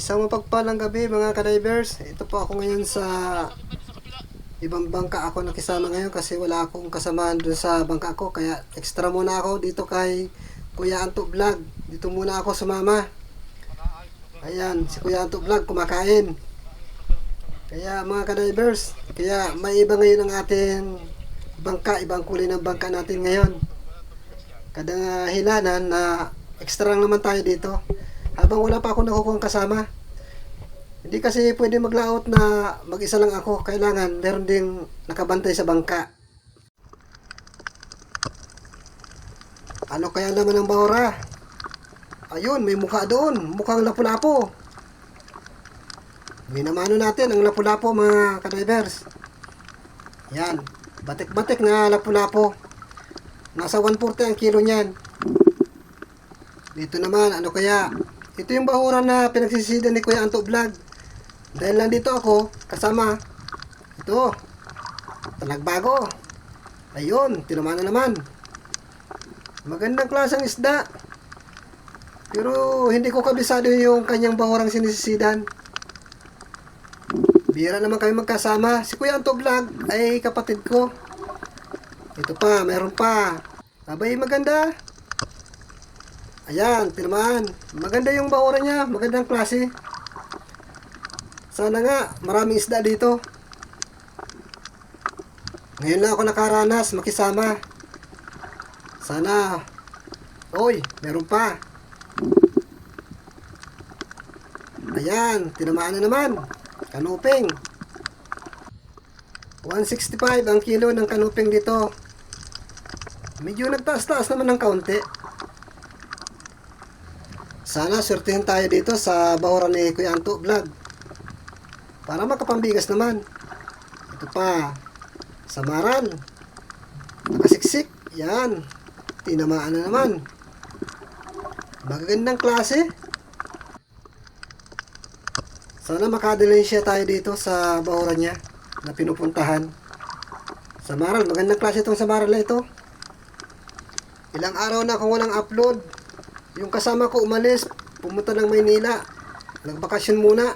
Isang mapagpalang gabi mga ka-divers. Ito po ako ngayon sa ibang bangka ako nakisama ngayon kasi wala akong kasamahan dun sa bangka ko. Kaya extra muna ako dito kay Kuya Anto Vlog. Dito muna ako sumama. Ayan, si Kuya Anto Vlog kumakain. Kaya mga ka-divers, kaya may iba ngayon ang ating bangka. Ibang kulay ng bangka natin ngayon. Kadahilanan na extra lang naman tayo dito. Habang wala pa ako nakukuha kasama. Hindi kasi pwede maglaot na mag-isa lang ako. Kailangan meron ding nakabantay sa bangka. Ano kaya naman ang bahura? Ayun, may mukha doon. Mukhang lapu-lapo. Minamano natin ang lapu-lapo mga kadivers. Yan. Batik-batik na lapu-lapo. Nasa 140 ang kilo niyan. Dito naman, ano kaya? Ito yung bahura na pinagsisidan ni Kuya Anto Vlog. Dahil nandito ako, kasama. Ito. Talagbago. Ayun, tinamana naman. Magandang klaseng isda. Pero hindi ko kabisado yung kanyang bahurang sinisisidan. Bihira naman kami magkasama. Si Kuya Anto Vlog ay kapatid ko. Ito pa, meron pa. Abay, maganda. Ayan, tinamaan. Maganda yung bahura niya. Magandang klase. Sana nga, maraming isda dito. Ngayon lang ako nakaranas, makisama. Sana. Oy, meron pa. Ayan, tinamaan na naman. Kanuping. 165 ang kilo ng kanuping dito. Medyo nagtaas-taas naman ng kaunti. Sana swertihin tayo dito sa bahura ni Kuya Anto Vlog. Para makapambigas naman. Ito pa. Samaran. Nakasiksik. Yan. Tinamaan na naman. Magagandang klase. Sana makadalensya tayo dito sa bahura niya na pinupuntahan. Samaran. Magandang klase itong samaran na ito. Ilang araw na akong walang upload. Yung kasama ko umalis, pumunta ng Maynila. Nagbakasyon muna.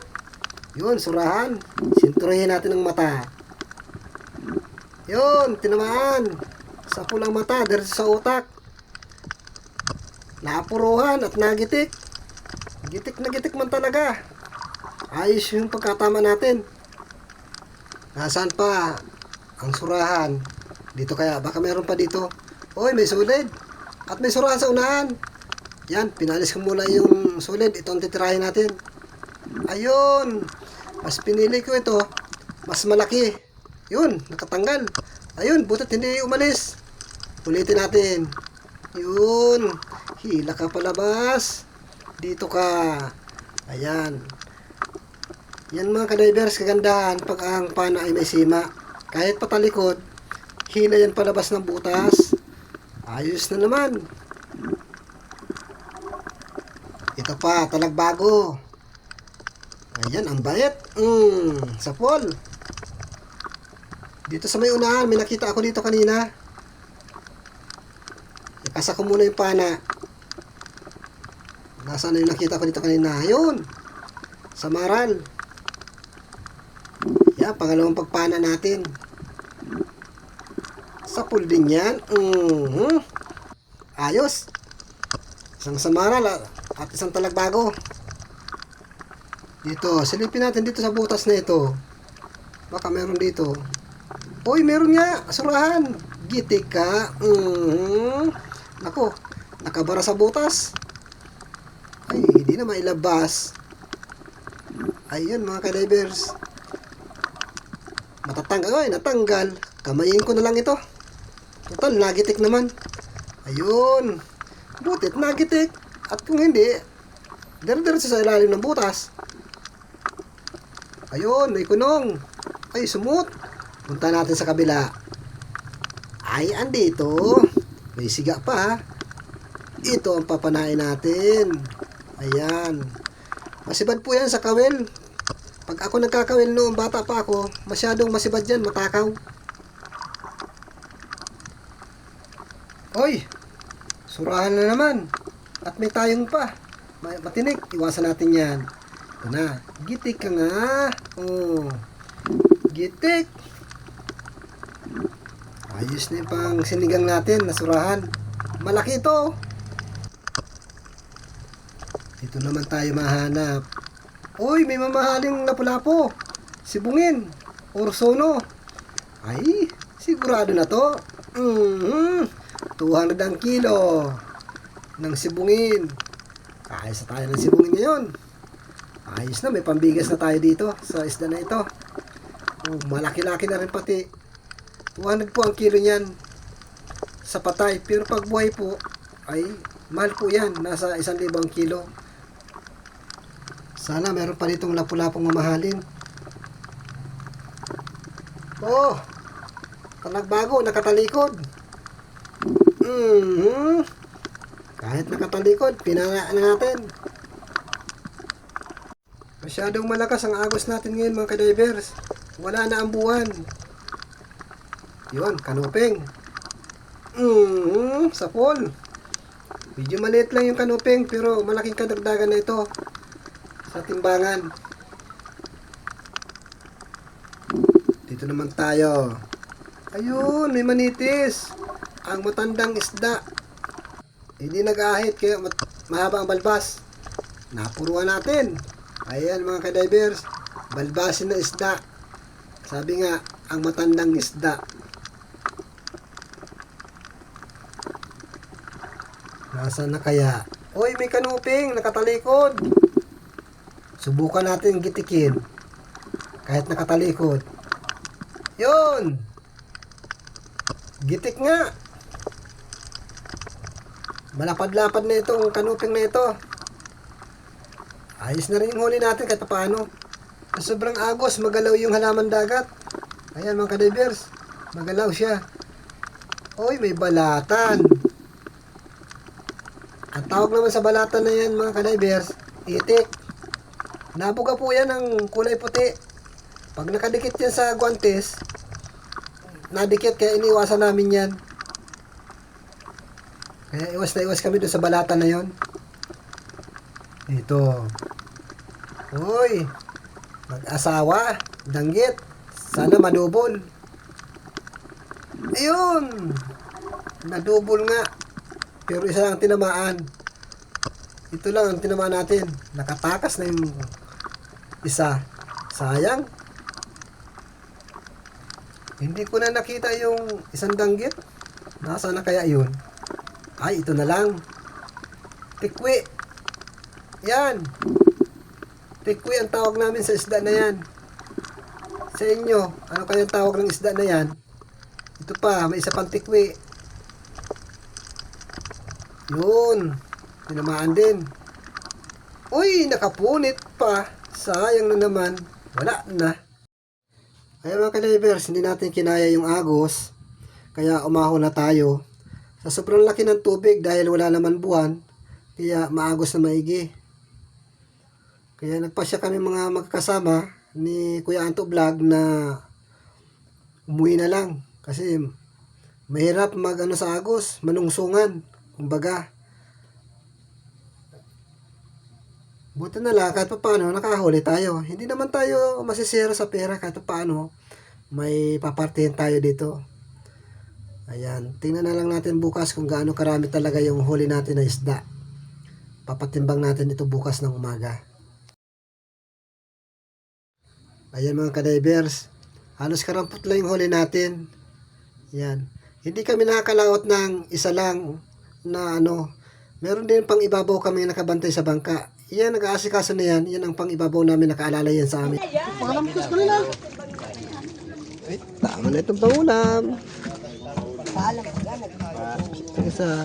Yun, surahan. Sinturahin natin ang mata. Yun, tinamaan. Sa pulang mata, diretso sa utak. Naapuruhan at nagitik. Gitik na gitik man talaga. Ayos yung pagkatama natin. Nasaan pa ang surahan? Dito kaya, baka meron pa dito. Oy, may sulid. At may surahan sa unahan. Yan, pinalis ko muna yung sulid. Ito ang titirahin natin. Ayun. Mas pinili ko ito. Mas malaki. Yun, nakatanggal. Ayun, butit hindi umalis. Ulitin natin. Yun. Hila ka palabas. Dito ka. Ayan. Yan mga kadivers, kagandahan pag ang pana ay may sima. Kahit patalikod, hila yan palabas ng butas. Ayos na naman. Ito pa, talagbago. Ayan, ang bayet. Sa pool. Dito sa may unahan, may nakita ako dito kanina. Ipasa ko muna yung pana. Nasaan na yung nakita ko dito kanina? Ayun. Samaran. Yan, pangalawang pagpana natin. Sa pool din yan. Ayos. Isang samaran at isang talagbago. Dito, silipin natin dito sa butas na ito. Baka meron dito. Uy, meron nga. Surahan. Gitik ka. Nako, nakabara sa butas. Ay, hindi na mailabas. Ayun mga kadivers. Matatanggal. Ay, natanggal. Kamayin ko na lang ito. Total, nagitik naman. Ayun. Butit, nagitik. At kung hindi, diretso sa ilalim ng butas. Ayun, may kunong. Ay, sumut. Punta natin sa kabila. Ay, andito. May siga pa. Ito ang papanain natin. Ayan. Masibad po yan sa kawil. Pag ako nagkakawil noong bata pa ako, masyadong masibad yan, matakaw. Oy, surahan na naman. At may tayong pa. Matinik, iwasan natin yan. Ito na. Gitik ka nga. Oh. Gitik. Ayos na yung pang sinigang natin. Nasurahan. Malaki ito. Dito naman tayo mahanap. Uy, may mamahaling lapu-lapu. Sibungin. Orsono. Ay, sigurado na to. 200 ang kilo ng sibungin. Ayos na tayo ng sibungin ngayon. Ayos na, may pambigas na tayo dito sa isda na ito. Oh, malaki-laki na rin pati. 200 po ang kilo niyan sa patay. Pero pag buhay po, ay mahal po yan. Nasa 1,000 ang kilo. Sana meron pa ditong lapu-lapong mamahalin. Oh, nagbago, nakatalikod. Kahit nakatalikod, pinangaan natin. Masyadong malakas ang agos natin ngayon mga kadivers. Wala na ang buwan. Yun, kanuping. Sa pool. Medyo maliit lang yung kanuping pero malaking kadagdagan na ito sa timbangan. Dito naman tayo. Ayun, may manitis. Ang matandang isda. Hindi nag-ahit kaya mahaba ang balbas. Napuruan natin. Ayan mga kadivers, balbasin na isda. Sabi nga, ang matandang isda. Nasaan na kaya? Uy, may kanuping, nakatalikod. Subukan natin gitikin. Kahit nakatalikod. Yun! Gitik nga. Malapad-lapad na itong kanuping na ito. Ayos na rin yung huli natin kahit paano. Sobrang agos, magalaw yung halaman dagat. Ayan mga kadivers, magalaw siya. Uy, may balatan. Ang tawag naman sa balatan na yan mga kadivers, itik. Nabuga po yan ng kulay puti. Pag nakadikit yan sa guantes, nadikit kaya iniwasan namin yan. Kaya iwas na iwas kami doon sa balatan na yon. Ito. Uy, mag-asawa, danggit. Sana madubol. Ayun. Nadubol nga. Pero isa lang tinamaan. Ito lang ang tinamaan natin. Nakatakas na yung isa. Sayang. Hindi ko na nakita yung isang danggit. Nasaan na kaya yun? Ay, ito na lang. Tikwi. Yan. Tikwi ang tawag namin sa isda na yan. Sa inyo, ano kayang tawag ng isda na yan? Ito pa, may isa pang tikwi. Yun. Tinamaan din. Uy, nakapunit pa. Sayang na naman. Wala na. Kaya mga kadivers, hindi natin kinaya yung agos. Kaya umahon na tayo. Sa sobrang laki ng tubig dahil wala naman buwan. Kaya maagos na maigi. Kaya nagpasya kami mga magkasama ni Kuya Anto Vlog na umuwi na lang. Kasi mahirap mag-ano sa agos, manungsungan. Kumbaga. Buti na lang kahit pa paano nakahuli tayo. Hindi naman tayo masisira sa pera kahit pa paano. May papartihin tayo dito. Ayan. Tingnan na lang natin bukas kung gaano karami talaga yung huli natin na isda. Papatimbang natin ito bukas ng umaga. Ayan mga kadivers, halos karampot lang yung huli natin. Yan. Hindi kami nakakalaot ng isa lang na ano. Meron din pang ibabaw kami nakabantay sa bangka. Yan, nag-aasikaso na yan. Yan ang pang ibabaw namin, nakaalala yan sa amin. Pangalampas ko nila. Ay, tama na itong pangulam. Isa.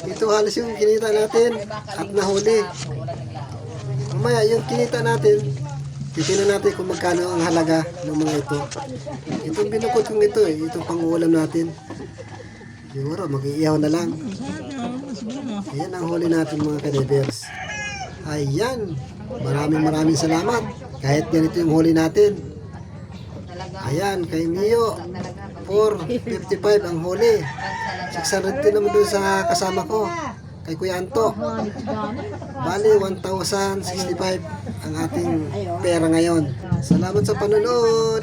Ito halos yung kinita natin at nahuli. Mamaya yung kinita natin, titignan natin kung magkano ang halaga ng mga ito. Itong binukod kong ito itong pangulam natin. Siguro mag-iihaw na lang. Ayan ang huli natin mga kadivers. Ayan, maraming salamat. Kahit ganito yung huli natin. Ayan, kay Mio, 455 ang huli. 600 din naman doon sa kasama ko. kay Kuya Anto. Bali, 1,065 ang ating pera ngayon. Salamat sa panonood.